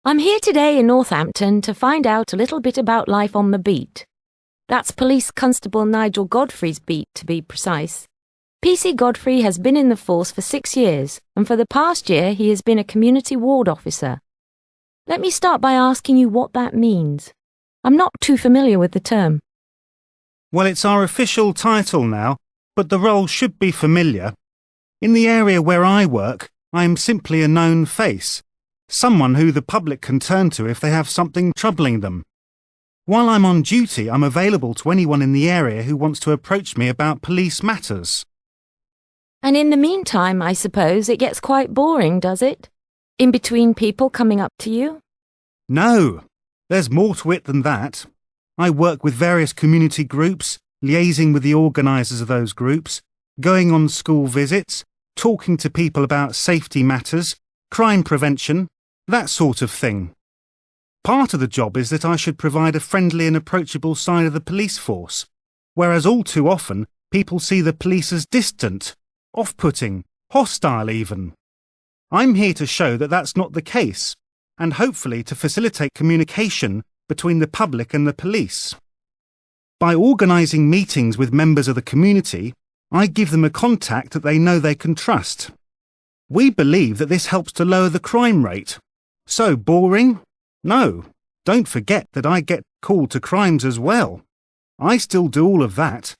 I'm here today in Northampton to find out a little bit about life on the beat. That's Police Constable Nigel Godfrey's beat, to be precise. PC Godfrey has been in the force for 6 years, and for the past year he has been a community ward officer. Let me start by asking you what that means. I'm not too familiar with the term. Well, it's our official title now, but the role should be familiar. In the area where I work, I am simply a known face, someone who the public can turn to if they have something troubling them. While I'm on duty, I'm available to anyone in the area who wants to approach me about police matters. And in the meantime, I suppose it gets quite boring, does it? In between people coming up to you? No, there's more to it than that. I work with various community groups, liaising with the organisers of those groups, going on school visits, talking to people about safety matters, crime prevention, that sort of thing. Part of the job is that I should provide a friendly and approachable side of the police force, whereas all too often people see the police as distant, off-putting, hostile even. I'm here to show that that's not the case, and hopefully to facilitate communication between the public and the police. By organising meetings with members of the community, I give them a contact that they know they can trust. We believe that this helps to lower the crime rate. So boring? No. Don't forget that I get called to crimes as well. I still do all of that.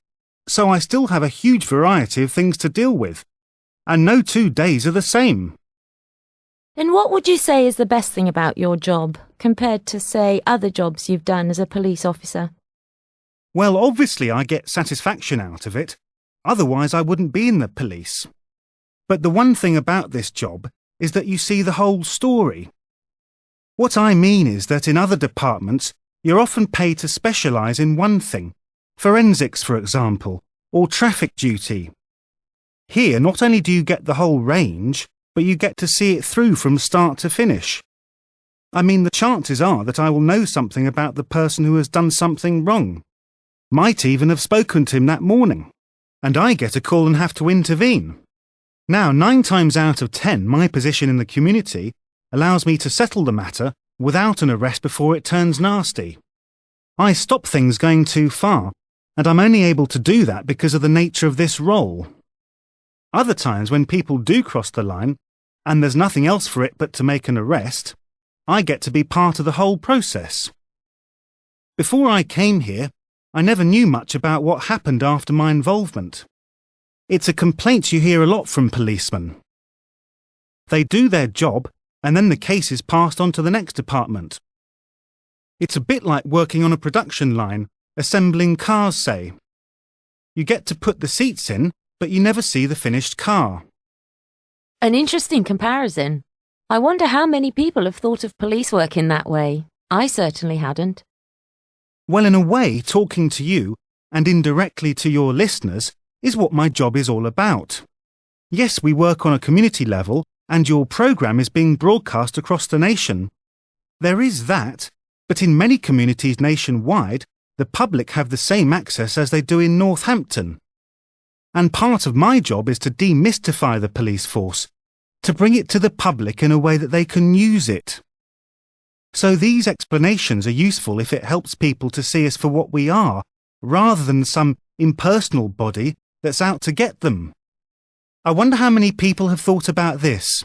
So I still have a huge variety of things to deal with. And no 2 days are the same. And what would you say is the best thing about your job, compared to, say, other jobs you've done as a police officer? Well, obviously I get satisfaction out of it. Otherwise I wouldn't be in the police. But the one thing about this job is that you see the whole story. What I mean is that in other departments, you're often paid to specialise in one thing. Forensics, for example, or traffic duty. Here, not only do you get the whole range, but you get to see it through from start to finish. I mean, the chances are that I will know something about the person who has done something wrong. Might even have spoken to him that morning. And I get a call and have to intervene. Now, 9 times out of 10, my position in the community allows me to settle the matter without an arrest before it turns nasty. I stop things going too far, and I'm only able to do that because of the nature of this role. Other times when people do cross the line, and there's nothing else for it but to make an arrest, I get to be part of the whole process. Before I came here, I never knew much about what happened after my involvement. It's a complaint you hear a lot from policemen. They do their job, and then the case is passed on to the next department. It's a bit like working on a production line, assembling cars, say. You get to put the seats in, but you never see the finished car. An interesting comparison. I wonder how many people have thought of police work in that way. I certainly hadn't. Well, in a way, talking to you, and indirectly to your listeners, is what my job is all about. Yes, we work on a community level, and your programme is being broadcast across the nation. There is that, but in many communities nationwide, the public have the same access as they do in Northampton. And part of my job is to demystify the police force, to bring it to the public in a way that they can use it. So these explanations are useful if it helps people to see us for what we are, rather than some impersonal body that's out to get them. I wonder how many people have thought about this,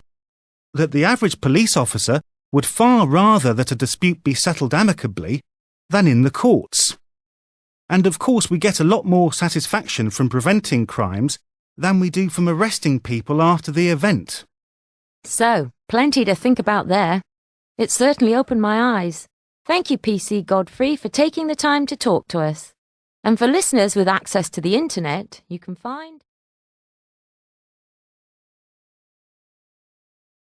that the average police officer would far rather that a dispute be settled amicably than in the courts. And of course we get a lot more satisfaction from preventing crimes than we do from arresting people after the event. So, plenty to think about there. It certainly opened my eyes. Thank you, PC Godfrey, for taking the time to talk to us. And for listeners with access to the internet, you can find